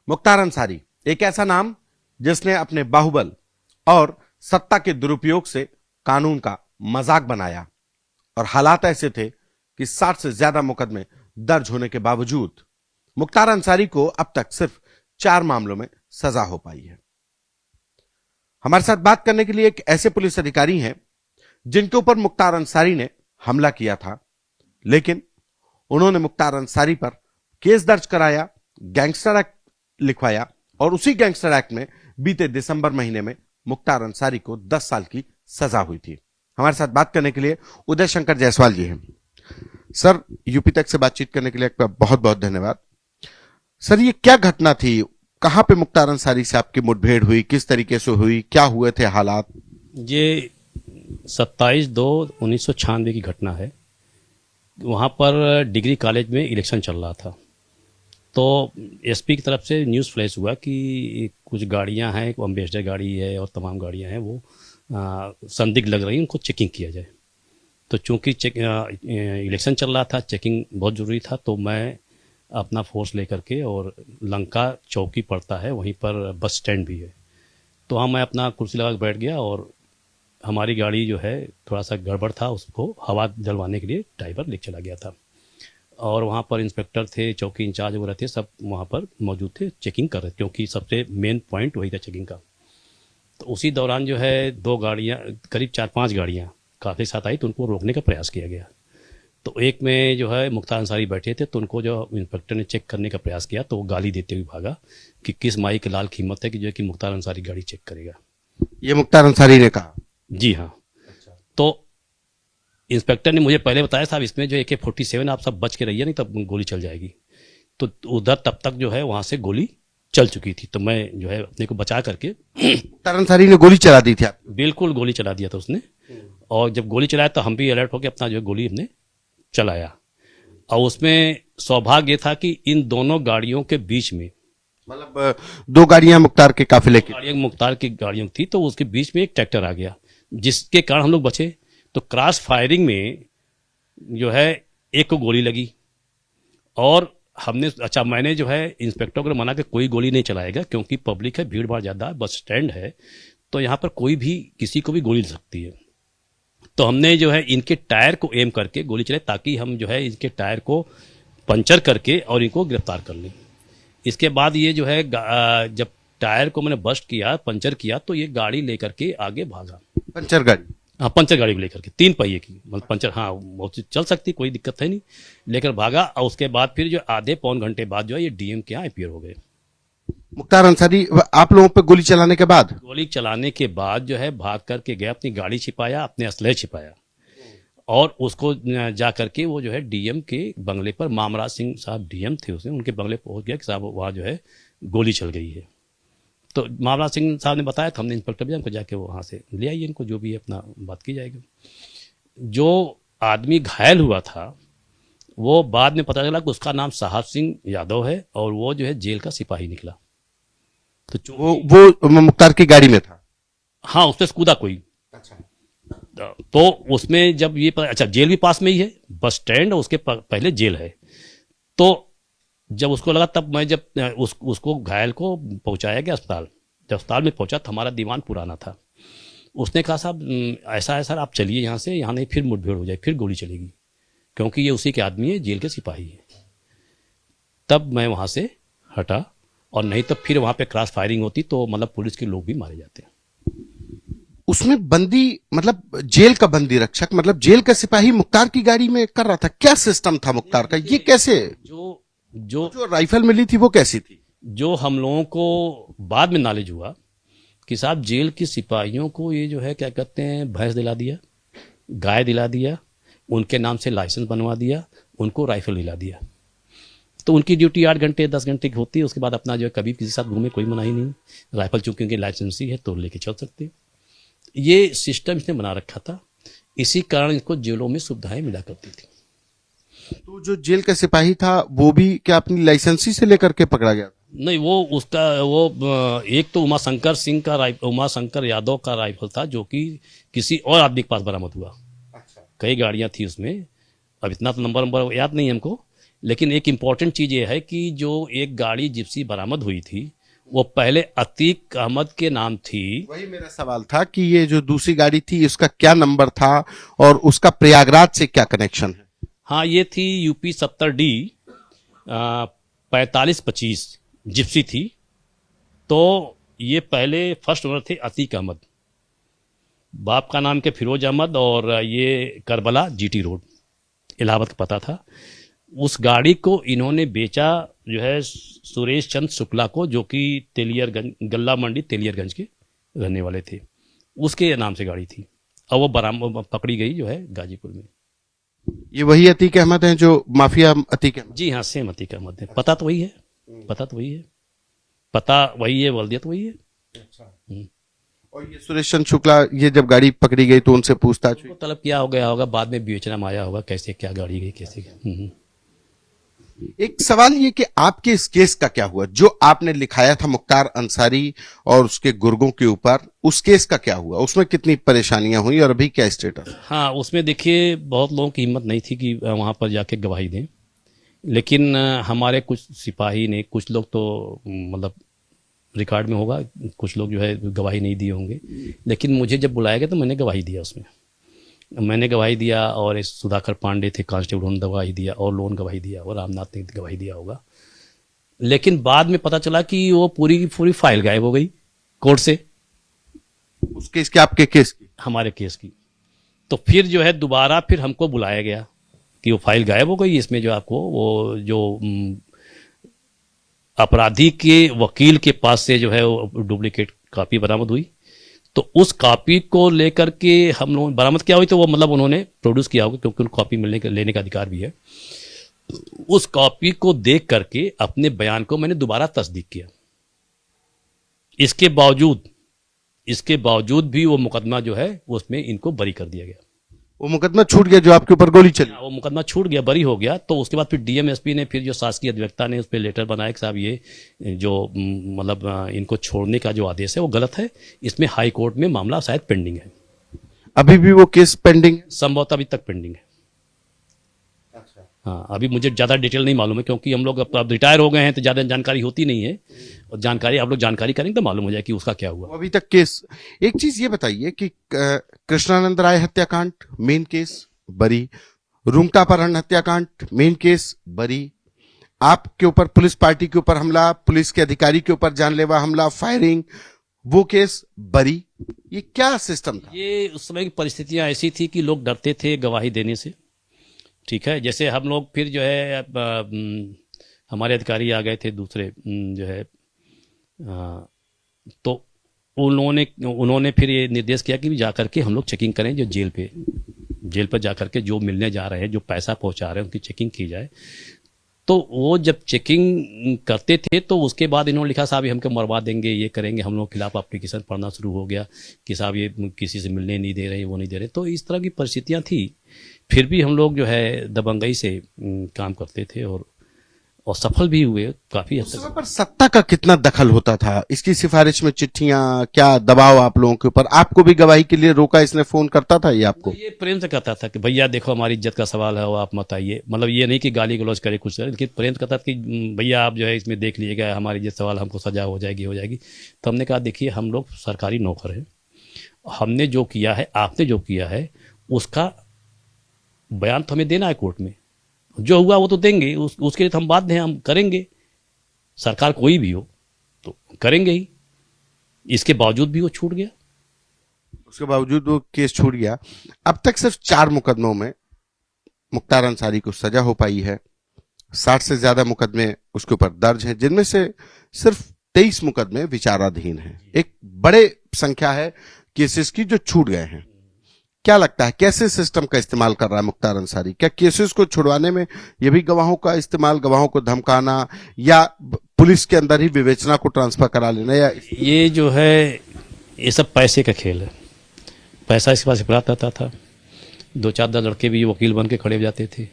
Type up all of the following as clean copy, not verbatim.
मुख्तार अंसारी एक ऐसा नाम जिसने अपने बाहुबल और सत्ता के दुरुपयोग से कानून का मजाक बनाया और हालात ऐसे थे कि 60 से ज्यादा मुकदमे दर्ज होने के बावजूद मुख्तार अंसारी को अब तक सिर्फ 4 मामलों में सजा हो पाई है। हमारे साथ बात करने के लिए एक ऐसे पुलिस अधिकारी हैं जिनके ऊपर मुख्तार अंसारी ने हमला किया था, लेकिन उन्होंने मुख्तार अंसारी पर केस दर्ज कराया, गैंगस्टर एक्ट लिखवाया और उसी गैंगस्टर एक्ट में बीते दिसंबर महीने में मुख्तार अंसारी को 10 साल की सजा हुई थी। हमारे साथ बात करने के लिए उदय शंकर जायसवाल जी हैं। सर, यूपी तक से बातचीत करने के लिए आपका बहुत बहुत धन्यवाद। सर, ये क्या घटना थी? कहां पे मुख्तार अंसारी से आपकी मुठभेड़ हुई? किस तरीके से हुई? क्या हुए थे हालात? ये 27/2/1996 की घटना है। वहाँ पर डिग्री कॉलेज में इलेक्शन चल रहा था, तो एसपी की तरफ से न्यूज़ फ्लैश हुआ कि कुछ गाड़ियाँ हैं, एक अम्बेसडर गाड़ी है और तमाम गाड़ियाँ हैं, वो संदिग्ध लग रही हैं, उनको चेकिंग किया जाए। तो चूँकि इलेक्शन चल रहा था, चेकिंग बहुत ज़रूरी था, तो मैं अपना फोर्स लेकर के, और लंका चौकी पड़ता है वहीं पर, बस स्टैंड भी है, तो वहाँ मैं अपना कुर्सी लगा के बैठ गया और हमारी गाड़ी जो है थोड़ा सा गड़बड़ था, उसको हवा दिलवाने के लिए ड्राइवर ले चला गया था। और वहाँ पर इंस्पेक्टर थे, चौकी इंचार्ज वगैरह थे, सब वहाँ पर मौजूद थे, चेकिंग कर रहे थे, क्योंकि सबसे मेन पॉइंट वही था चेकिंग का। तो उसी दौरान जो है 2 गाड़ियाँ, करीब 4-5 गाड़ियाँ काफ़ी साथ आई, तो उनको रोकने का प्रयास किया गया। तो एक में जो है मुख्तार अंसारी बैठे थे, तो उनको जो इंस्पेक्टर ने चेक करने का प्रयास किया, तो वो गाली देते हुए भागा कि किस माई के लाल कीमत है कि जो है कि मुख्तार अंसारी गाड़ी चेक करेगा। ये मुख्तार अंसारी ने कहा? जी हाँ। तो इंस्पेक्टर ने मुझे पहले बताया, साहब इसमें जो AK-47 आप सब बच के रहिए, नहीं तब गोली चल जाएगी। तो उधर तब तक जो है वहाँ से गोली चल चुकी थी, तो मैं जो है अपने को बचा करके मुख्तार अंसारी ने गोली चला दी थी आप? बिल्कुल गोली चला दिया था उसने। और जब गोली चलाया तो हम भी अलर्ट होकर अपना जो है गोली हमने चलाया। और उसमें सौभाग्य था कि इन दोनों गाड़ियों के बीच में, मतलब 2 गाड़ियां मुख्तार के काफिले की? गाड़ियां मुख्तार की गाड़ियों थी, तो उसके बीच में एक ट्रैक्टर आ गया, जिसके कारण हम लोग बचे। तो क्रॉस फायरिंग में जो है एक को गोली लगी, और हमने मैंने जो है इंस्पेक्टर को मना कि कोई गोली नहीं चलाएगा, क्योंकि पब्लिक है, भीड़ भाड़ ज़्यादा है, बस स्टैंड है, तो यहाँ पर कोई भी किसी को भी गोली लग सकती है। तो हमने जो है इनके टायर को एम करके गोली चलाई, ताकि हम जो है इनके टायर को पंचर करके और इनको गिरफ्तार कर लें। इसके बाद ये जो है जब टायर को मैंने बस्ट किया, पंचर किया, तो ये गाड़ी लेकर के आगे भागा। पंचर गाड़ी? हाँ, पंचर गाड़ी को लेकर के, 3 पहिए की, मतलब पंचर, हाँ बहुत चल सकती, कोई दिक्कत है नहीं, लेकर भागा। और उसके बाद फिर जो आधे पौन घंटे बाद जो है ये डीएम के यहाँ अपीयर हो गए। मुख्तार अंसारी आप लोगों पे गोली चलाने के बाद? गोली चलाने के बाद जो है भाग करके गया, अपनी गाड़ी छिपाया, अपने असलहे छिपाया, और उसको जा करके वो जो है डीएम के बंगले पर, मामराज सिंह साहब डीएम थे उसमें, उनके बंगले पहुंच गया कि साहब वहाँ जो है गोली चल गई है। तो मामराज सिंह साहब ने बताया, तो हमने इंस्पेक्टर भी हमको जाके वो वहाँ से ले आइए, इनको जो भी है अपना बात की जाएगी। जो आदमी घायल हुआ था वो बाद में पता चला कि उसका नाम साहब सिंह यादव है, और वो जो है जेल का सिपाही निकला। तो वो मुख्तार की गाड़ी में था? हाँ, उस पर कूदा कोई। अच्छा। तो उसमें जब ये जेल भी पास में ही है, बस स्टैंड और उसके पहले जेल है। तो जब उसको लगा, तब मैं जब उसको घायल को पहुंचाया गया अस्पताल, जब अस्पताल में पहुंचा तो हमारा दीवान पुराना था। उसने कहा, साहब ऐसा है सर, आप चलिए यहाँ से, यहाँ नहीं फिर मुठभेड़ हो जाए, फिर गोली चलेगी, क्योंकि ये उसी के आदमी है, जेल के सिपाही है। तब मैं वहाँ से हटा, और नहीं तो फिर वहाँ पे क्रॉस फायरिंग होती तो मतलब पुलिस के लोग भी मारे जाते हैं। उसमें बंदी, मतलब जेल का बंदी रक्षक, मतलब जेल का सिपाही मुख्तार की गाड़ी में कर रहा था? क्या सिस्टम था मुख्तार का? ये कैसे? जो राइफल मिली थी वो कैसी थी? जो हम लोगों को बाद में नॉलेज हुआ कि साहब जेल के सिपाहियों को ये जो है क्या कहते हैं, भैंस दिला दिया, गाय दिला दिया, उनके नाम से लाइसेंस बनवा दिया, उनको राइफल दिला दिया। तो उनकी ड्यूटी 8 घंटे 10 घंटे की होती है, उसके बाद अपना जो है कभी किसी के साथ घूमे, कोई मनाही नहीं, राइफल चूंकि उनकी लाइसेंसी है तो लेके चल सकते। ये सिस्टम इसने बना रखा था, इसी कारण इसको जेलों में सुविधाएं मिला करती थी। तो जो जेल का सिपाही था वो भी क्या अपनी लाइसेंसी से लेकर के पकड़ा गया? नहीं, वो उसका वो एक तो उमाशंकर यादव का राइफल था, जो कि किसी और आदमी के पास बरामद हुआ। अच्छा। कई गाड़ियां थी उसमें, अब इतना तो नंबर याद नहीं है हमको, लेकिन एक इम्पॉर्टेंट चीज़ ये है कि जो एक गाड़ी जिप्सी बरामद हुई थी वो पहले अतीक अहमद के नाम थी। वही मेरा सवाल था कि ये जो दूसरी गाड़ी थी इसका क्या नंबर था और उसका प्रयागराज से क्या कनेक्शन है? हाँ, ये थी यूपी 70D 4525 जिप्सी थी। तो ये पहले फर्स्ट ओनर थे अतीक अहमद, बाप का नाम के फिरोज अहमद, और ये करबला GT रोड इलाहाबाद का पता था। उस गाड़ी को इन्होंने बेचा जो है सुरेश चंद्र शुक्ला को, जो कि तेलियरगंज गल्ला मंडी तेलियरगंज के रहने वाले थे। उसके नाम से गाड़ी थी और वो बरामद पकड़ी गई जो है गाजीपुर में। ये वही अतीक अहमद हैं जो माफिया अतीक अहमद? जी हाँ, सेम अतीक अहमद है। पता तो वही है, पता तो वही है, पता वही है, वर्दियत वही है। और ये सुरेश चंद्र शुक्ला, ये जब गाड़ी पकड़ी गई तो उनसे पूछताछ हुई? वो तलब किया हो गया होगा, बाद में विवेचना में आया होगा कैसे क्या गाड़ी गई कैसे। एक सवाल ये कि आपके इस केस का क्या हुआ जो आपने लिखाया था मुख्तार अंसारी और उसके गुर्गों के ऊपर, उस केस का क्या हुआ? उसमें कितनी परेशानियां हुई और अभी क्या स्टेटस? हाँ, उसमें देखिए बहुत लोगों की हिम्मत नहीं थी कि वहाँ पर जाके गवाही दें, लेकिन हमारे कुछ सिपाही ने, कुछ लोग तो मतलब रिकॉर्ड में होगा, कुछ लोग जो है गवाही नहीं दिए होंगे, लेकिन मुझे जब बुलाया गया तो मैंने गवाही दिया। उसमें मैंने गवाही दिया और इस सुधाकर पांडे थे कांस्टेबल, उन्होंने गवाही दिया, और लोन गवाही दिया, और रामनाथ ने गवाही दिया होगा। लेकिन बाद में पता चला कि वो पूरी की पूरी फाइल गायब हो गई कोर्ट से, उस केस की, आपके केस की? हमारे केस की। तो फिर जो है दोबारा फिर हमको बुलाया गया कि वो फाइल गायब हो गई, इसमें जो आपको वो जो अपराधी के वकील के पास से जो है वो डुप्लीकेट कॉपी बरामद हुई। तो उस कॉपी को लेकर के हम लोग बरामद किया हुई, तो वो मतलब उन्होंने प्रोड्यूस किया होगा क्योंकि उनको कॉपी लेने का अधिकार भी है। उस कॉपी को देख करके अपने बयान को मैंने दोबारा तस्दीक किया। इसके बावजूद भी वो मुकदमा जो है उसमें इनको बरी कर दिया गया। वो मुकदमा छूट गया जो आपके ऊपर गोली चली? वो मुकदमा छूट गया, बरी हो गया। तो उसके बाद फिर DMSP ने, फिर जो शासकीय अधिवक्ता ने उस पर लेटर बनाया कि साहब ये जो मतलब इनको छोड़ने का जो आदेश है वो गलत है, इसमें हाई कोर्ट में मामला शायद पेंडिंग है। अभी भी वो केस पेंडिंग है? संभवतः अभी तक पेंडिंग है। हाँ, अभी मुझे ज़्यादा डिटेल नहीं मालूम है क्योंकि हम लोग अब रिटायर हो गए हैं तो ज़्यादा जानकारी होती नहीं है, और जानकारी आप लोग जानकारी करेंगे तो मालूम हो जाए कि उसका क्या हुआ। वो अभी तक केस। एक चीज ये बताइए कि कृष्णानंद राय हत्याकांड मेन केस बरी, रुंगटा अपहरण हत्याकांड मेन केस बरी, आपके ऊपर पुलिस पार्टी के ऊपर हमला, पुलिस के अधिकारी के ऊपर जानलेवा हमला, फायरिंग, वो केस बरी। ये क्या सिस्टम था? ये उस समय की परिस्थितियां ऐसी थी कि लोग डरते थे गवाही देने से। ठीक है, जैसे हम लोग फिर जो है हमारे अधिकारी आ गए थे दूसरे जो है तो उन्होंने फिर ये निर्देश किया कि जा करके हम लोग चेकिंग करें, जो जेल पर जा करके जो मिलने जा रहे हैं, जो पैसा पहुंचा रहे हैं, उनकी चेकिंग की जाए। तो वो जब चेकिंग करते थे तो उसके बाद इन्होंने लिखा साहब ये हमको मरवा देंगे, ये करेंगे। हम लोग खिलाफ एप्लीकेशन पढ़ना शुरू हो गया कि साहब ये किसी से मिलने नहीं दे रहे, वो नहीं दे रहे। तो इस तरह की परिस्थितियां थी। फिर भी हम लोग जो है दबंगई से काम करते थे और सफल भी हुए काफी हद उस समय तक। पर सत्ता का कितना दखल होता था? इसकी सिफारिश में चिट्ठियां, क्या दबाव आप लोगों के ऊपर? आपको भी गवाही के लिए रोका, इसने फोन करता था ये आपको? ये प्रेम से कहता था कि भैया देखो हमारी इज्जत का सवाल है, वो आप मत आइए। मतलब ये नहीं कि गाली गलौज करे कुछ करे, लेकिन प्रेम से कहता था कि भैया आप जो है इसमें देख लीजिएगा, हमारी इज्जत सवाल, हमको सजा हो जाएगी। तो हमने कहा देखिए हम लोग सरकारी नौकर हैं, हमने जो किया है, आपने जो किया है, उसका बयान तो हमें देना है कोर्ट में। जो हुआ वो तो देंगे, उसके लिए तो हम बाध्य हैं, हम करेंगे। सरकार कोई भी हो तो करेंगे ही। इसके बावजूद भी वो छूट गया। उसके बावजूद वो केस छूट गया। अब तक सिर्फ 4 मुकदमों में मुख्तार अंसारी को सजा हो पाई है। 60 से ज्यादा मुकदमे उसके ऊपर दर्ज हैं, जिनमें से सिर्फ 23 मुकदमे विचाराधीन हैं। एक बड़े संख्या है केसेस की जो छूट गए हैं। क्या लगता है कैसे सिस्टम का इस्तेमाल कर रहा है मुख्तार अंसारी? क्या केसेस को छुड़वाने में ये भी गवाहों का इस्तेमाल, गवाहों को धमकाना, या पुलिस के अंदर ही विवेचना को ट्रांसफर करा लेना, या ये जो है ये सब पैसे का खेल है। पैसा इसके पास उपलब्ध आता था। 2-4 लड़के भी वकील बन के खड़े हो जाते थे,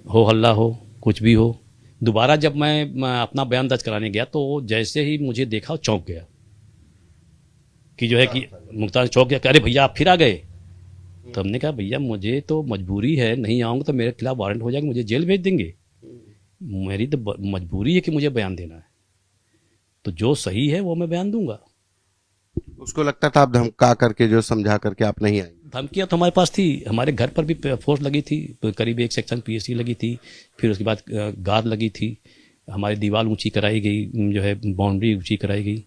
हो हल्ला हो कुछ भी हो। दोबारा जब मैं अपना बयान दर्ज कराने गया तो जैसे ही मुझे देखा चौंक गया कि जो है कि मुख्तार चौंक गया कि अरे भैया आप फिर आ गए। तो हमने कहा भैया मुझे तो मजबूरी है, नहीं आऊँगा तो मेरे खिलाफ वारंट हो जाएगा, मुझे जेल भेज देंगे। मेरी तो मजबूरी है कि मुझे बयान देना है, तो जो सही है वो मैं बयान दूंगा। उसको लगता था आप धमका करके जो समझा करके आप नहीं आएंगे। धमकियाँ तो हमारे पास थी, हमारे घर पर भी फोर्स लगी थी, करीब 1 सेक्शन पीएससी लगी थी, फिर उसके बाद गार्ड लगी थी, हमारी दीवार ऊंची कराई गई, जो है बाउंड्री ऊंची कराई गई।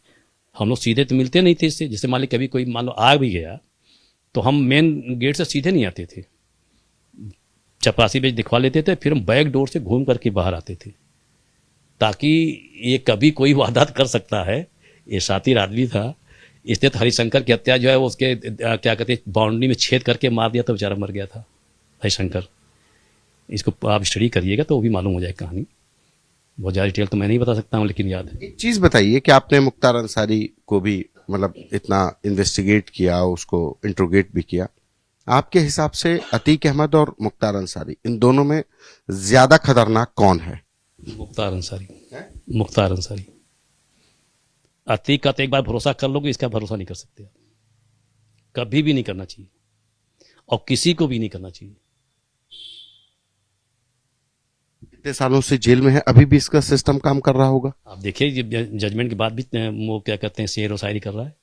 हम लोग सीधे तो मिलते नहीं थे इससे, जैसे मान लो कभी कोई मान लो आ भी गया तो हम मेन गेट से सीधे नहीं आते थे, चपरासी पे दिखवा लेते थे, फिर हम बैक डोर से घूम करके बाहर आते थे, ताकि ये कभी कोई वारदात कर सकता है, ये शातिर आदमी था। इसने तो हरिशंकर की हत्या जो है वो उसके क्या कहते हैं बाउंड्री में छेद करके मार दिया, तो बेचारा मर गया था हरिशंकर। इसको आप स्टडी करिएगा तो वो भी मालूम हो जाए कहानी। बहुत ज़्यादा डिटेल तो मैं नहीं बता सकता हूँ, लेकिन याद है। एक चीज बताइए कि आपने मुख्तार अंसारी को भी मतलब इतना इन्वेस्टिगेट किया, उसको इंट्रोगेट भी किया, आपके हिसाब से अतीक अहमद और मुख्तार अंसारी इन दोनों में ज्यादा खतरनाक कौन है? मुख्तार अंसारी, मुख्तार अंसारी। अतीक का तो एक बार भरोसा कर लोगे, इसका भरोसा नहीं कर सकते आप, कभी भी नहीं करना चाहिए, और किसी को भी नहीं करना चाहिए। इतने सालों से जेल में है, अभी भी इसका सिस्टम काम कर रहा होगा? आप देखिए ये जजमेंट के बाद भी वो क्या कहते हैं शेर व शायरी कर रहा है,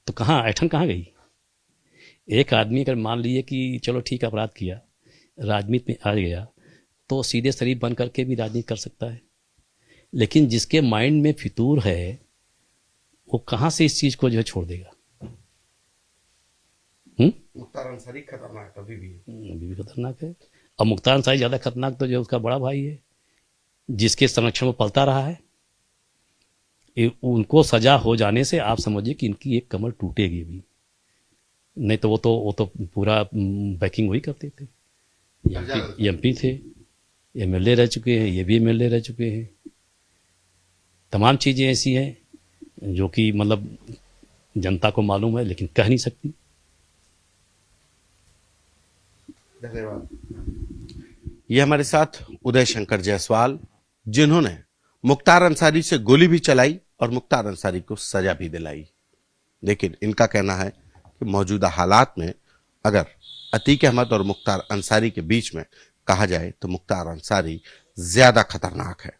तो कहाँ ऐठन कहाँ गई? एक आदमी अगर मान लीजिए कि चलो ठीक है अपराध किया, राजनीति में आ गया, तो सीधे शरीफ बन करके भी राजनीति कर सकता है, लेकिन जिसके माइंड में फितूर है वो कहाँ से इस चीज को जो है छोड़ देगा? मुख्तार अंसारी खतरनाक अभी भी है। अभी भी खतरनाक है, और मुख्तार अंसारी ज्यादा खतरनाक तो जो उसका बड़ा भाई है, जिसके संरक्षण में पलता रहा है। उनको सजा हो जाने से आप समझिए कि इनकी एक कमर टूटेगी भी, नहीं तो वो तो पूरा बैकिंग वही करते थे। एमपी थे, एमएलए रह चुके हैं, ये भी एमएलए रह चुके हैं। तमाम चीज़ें ऐसी हैं जो कि मतलब जनता को मालूम है लेकिन कह नहीं सकती। धन्यवाद। ये हमारे साथ उदय शंकर जायसवाल, जिन्होंने मुख्तार अंसारी से गोली भी चलाई और मुख्तार अंसारी को सजा भी दिलाई। लेकिन इनका कहना है कि मौजूदा हालात में अगर अतीक अहमद और मुख्तार अंसारी के बीच में कहा जाए तो मुख्तार अंसारी ज्यादा खतरनाक है।